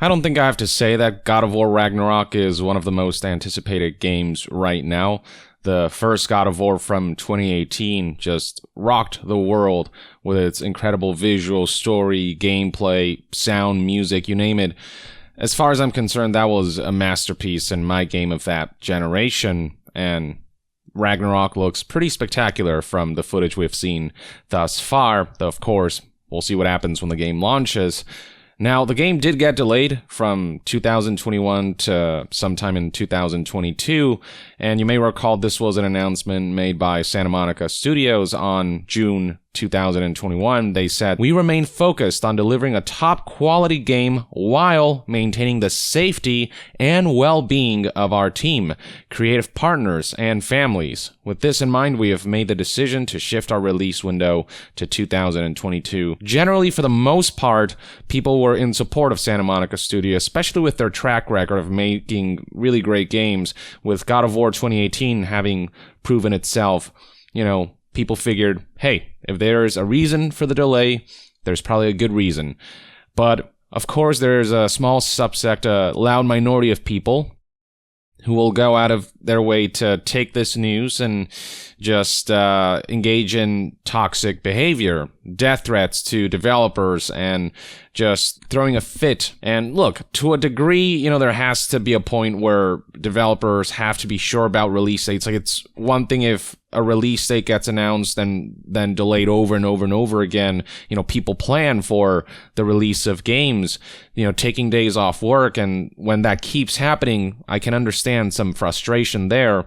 I don't think I have to say that God of War Ragnarok is one of the most anticipated games right now. The first God of War from 2018 just rocked the world with its incredible visual story, gameplay, sound, music, you name it. As far as I'm concerned, that was a masterpiece in my game of that generation, and Ragnarok looks pretty spectacular from the footage we've seen thus far, though of course, we'll see what happens when the game launches. Now, the game did get delayed from 2021 to sometime in 2022, and you may recall this was an announcement made by Santa Monica Studios on June 2021. They said, "We remain focused on delivering a top-quality game while maintaining the safety and well-being of our team, creative partners, and families. With this in mind, we have made the decision to shift our release window to 2022. Generally, for the most part, people were in support of Santa Monica Studio, especially with their track record of making really great games, with God of War 2018 having proven itself. People figured, hey, if there's a reason for the delay, there's probably a good reason. But, of course, there's a small subsect, a loud minority of people who will go out of their way to take this news and just engage in toxic behavior, death threats to developers, and just throwing a fit. And look, to a degree, there has to be a point where developers have to be sure about release dates. Like, it's one thing if a release date gets announced and then delayed over and over and over again. People plan for the release of games, taking days off work, and when that keeps happening, I can understand some frustration there.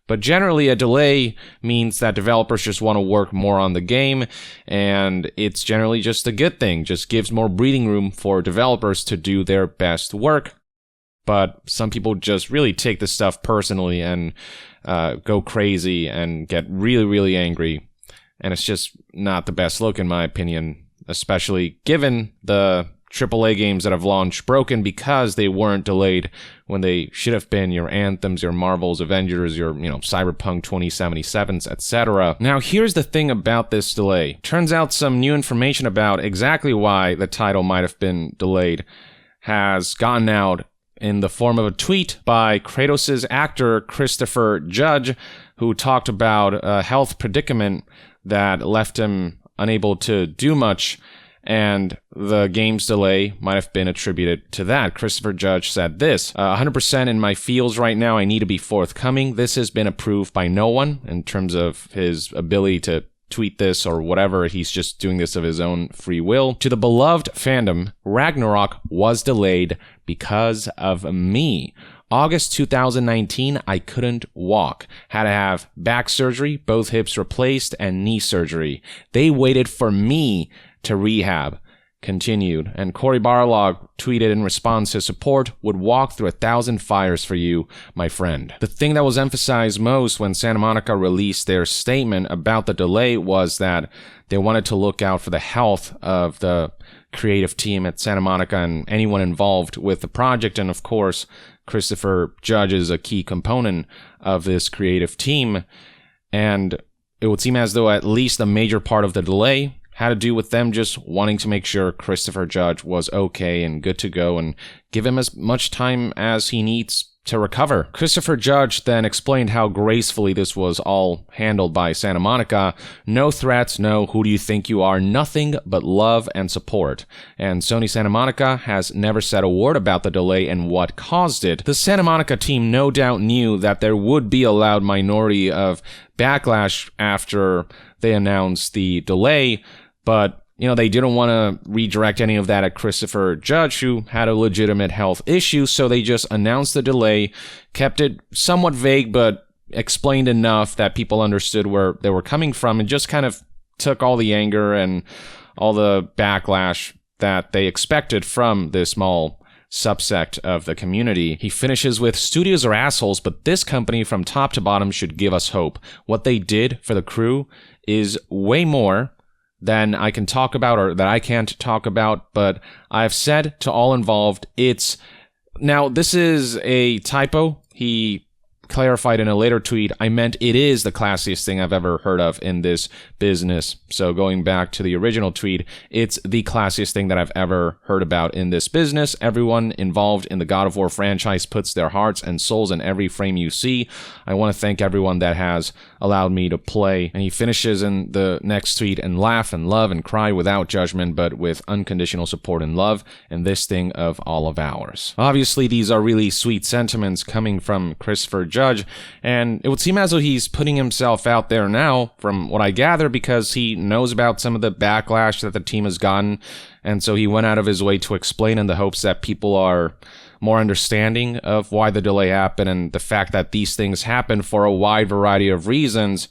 But generally, a delay means that developers just want to work more on the game, and it's generally just a good thing. Just gives more breathing room for developers to do their best work. But some people just really take this stuff personally and go crazy and get really, really angry. And it's just not the best look, in my opinion, especially given the AAA games that have launched broken because they weren't delayed when they should have been, your Anthems, your Marvels, Avengers, your, Cyberpunk 2077s, etc. Now, here's the thing about this delay. Turns out some new information about exactly why the title might have been delayed has gotten out in the form of a tweet by Kratos' actor Christopher Judge, who talked about a health predicament that left him unable to do much, and the game's delay might have been attributed to that. Christopher Judge said this, 100% in my feels right now, I need to be forthcoming. This has been approved by no one in terms of his ability to tweet this or whatever. He's just doing this of his own free will. To the beloved fandom, Ragnarok was delayed because of me. August 2019, I couldn't walk. Had to have back surgery, both hips replaced, and knee surgery. They waited for me to rehab. Continued. And Cory Barlog tweeted in response his support, would walk through 1,000 fires for you, my friend. The thing that was emphasized most when Santa Monica released their statement about the delay was that they wanted to look out for the health of the creative team at Santa Monica and anyone involved with the project. And of course, Christopher Judge is a key component of this creative team. And it would seem as though at least a major part of the delay had to do with them just wanting to make sure Christopher Judge was okay and good to go and give him as much time as he needs to recover. Christopher Judge then explained how gracefully this was all handled by Santa Monica. No threats, no who do you think you are, nothing but love and support. And Sony Santa Monica has never said a word about the delay and what caused it. The Santa Monica team no doubt knew that there would be a loud minority of backlash after they announced the delay, but they didn't want to redirect any of that at Christopher Judge, who had a legitimate health issue, so they just announced the delay, kept it somewhat vague, but explained enough that people understood where they were coming from, and just kind of took all the anger and all the backlash that they expected from this small subsect of the community. He finishes with, studios are assholes, but this company from top to bottom should give us hope. What they did for the crew is way more than I can talk about or that I can't talk about, but I've said to all involved, now this is a typo. He clarified in a later tweet, I meant it is the classiest thing I've ever heard of in this business. So going back to the original tweet, it's the classiest thing that I've ever heard about in this business. Everyone involved in the God of War franchise puts their hearts and souls in every frame you see. I want to thank everyone that has allowed me to play. And he finishes in the next tweet, and laugh and love and cry without judgment, but with unconditional support and love, and this thing of all of ours. Obviously, these are really sweet sentiments coming from Christopher Judge, and it would seem as though he's putting himself out there now, from what I gather, because he knows about some of the backlash that the team has gotten, and so he went out of his way to explain in the hopes that people are more understanding of why the delay happened and the fact that these things happen for a wide variety of reasons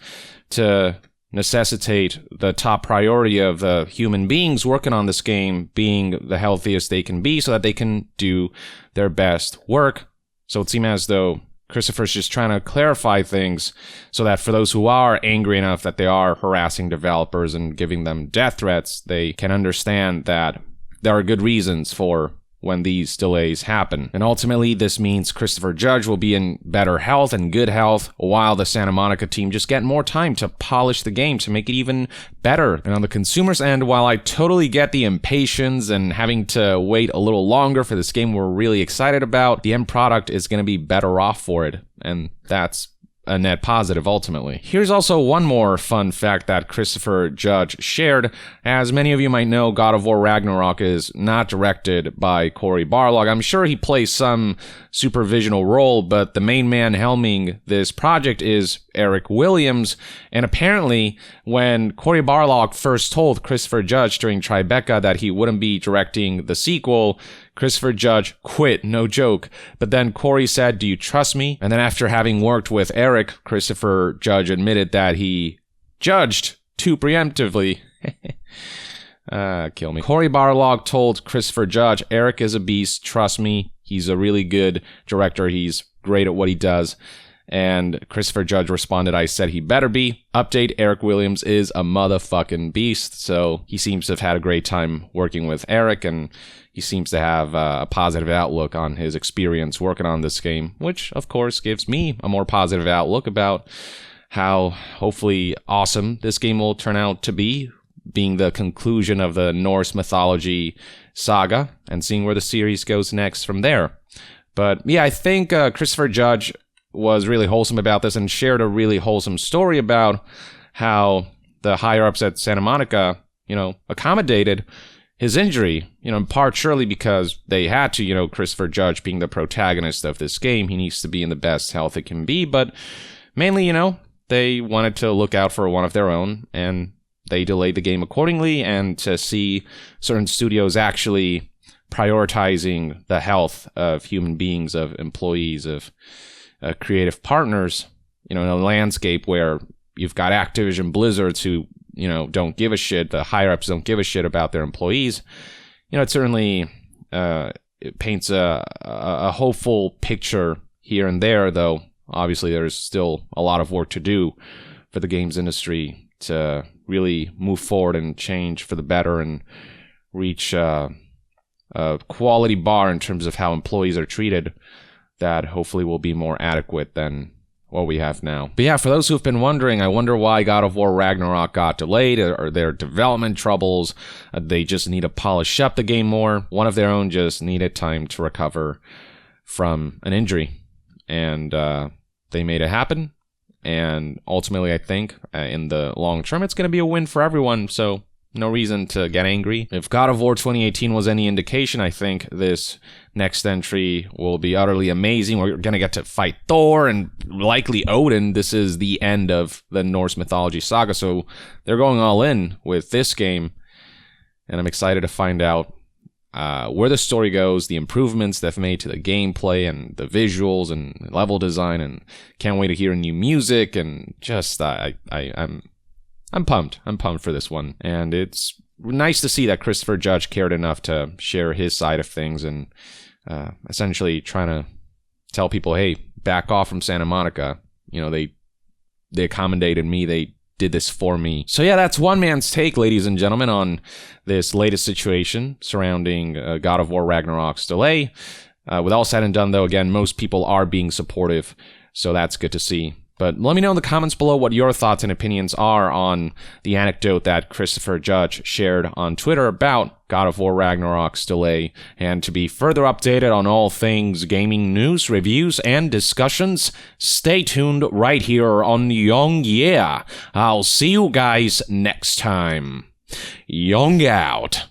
to necessitate the top priority of the human beings working on this game being the healthiest they can be so that they can do their best work. So it seems as though Christopher's just trying to clarify things so that for those who are angry enough that they are harassing developers and giving them death threats, they can understand that there are good reasons for when these delays happen. And ultimately, this means Christopher Judge will be in better health and good health, while the Santa Monica team just get more time to polish the game to make it even better. And on the consumer's end, while I totally get the impatience and having to wait a little longer for this game we're really excited about, the end product is going to be better off for it. And that's a net positive ultimately. Here's also one more fun fact that Christopher Judge shared. As many of you might know, God of War Ragnarok is not directed by Cory Barlog. I'm sure he plays some supervisional role, but the main man helming this project is Eric Williams. And apparently, when Cory Barlog first told Christopher Judge during Tribeca that he wouldn't be directing the sequel, Christopher Judge quit, no joke. But then Cory said, "Do you trust me?" And then after having worked with Eric, Christopher Judge admitted that he judged too preemptively. Kill me. Cory Barlog told Christopher Judge, "Eric is a beast, trust me. He's a really good director. He's great at what he does." And Christopher Judge responded, "I said he better be." Update, Eric Williams is a motherfucking beast. So he seems to have had a great time working with Eric, and he seems to have a positive outlook on his experience working on this game, which of course gives me a more positive outlook about how hopefully awesome this game will turn out to be, being the conclusion of the Norse mythology saga and seeing where the series goes next from there. But yeah, I think Christopher Judge was really wholesome about this and shared a really wholesome story about how the higher-ups at Santa Monica, accommodated his injury, in part surely because they had to, Christopher Judge being the protagonist of this game, he needs to be in the best health it can be, but mainly, they wanted to look out for one of their own, and they delayed the game accordingly, and to see certain studios actually prioritizing the health of human beings, of employees, of creative partners, in a landscape where you've got Activision Blizzards who, don't give a shit, the higher-ups don't give a shit about their employees, it certainly it paints a hopeful picture here and there, though obviously there's still a lot of work to do for the games industry to really move forward and change for the better and reach a quality bar in terms of how employees are treated that hopefully will be more adequate than what we have now. But yeah, for those who've been wondering, I wonder why God of War Ragnarok got delayed. Are there development troubles? They just need to polish up the game more. One of their own just needed time to recover from an injury. And they made it happen. And ultimately, I think, in the long term, it's going to be a win for everyone. So no reason to get angry. If God of War 2018 was any indication, I think this next entry will be utterly amazing. We're going to get to fight Thor and likely Odin. This is the end of the Norse mythology saga, so they're going all in with this game. And I'm excited to find out where the story goes, the improvements they've made to the gameplay and the visuals and level design, and can't wait to hear new music, and just I'm pumped. I'm pumped for this one. And it's nice to see that Christopher Judge cared enough to share his side of things and essentially trying to tell people, hey, back off from Santa Monica. They accommodated me. They did this for me. So yeah, that's one man's take, ladies and gentlemen, on this latest situation surrounding God of War Ragnarok's delay. With all said and done, though, again, most people are being supportive So that's good to see. But let me know in the comments below what your thoughts and opinions are on the anecdote that Christopher Judge shared on Twitter about God of War Ragnarok's delay. And to be further updated on all things gaming news, reviews, and discussions, stay tuned right here on Young Yeah. I'll see you guys next time. Young out.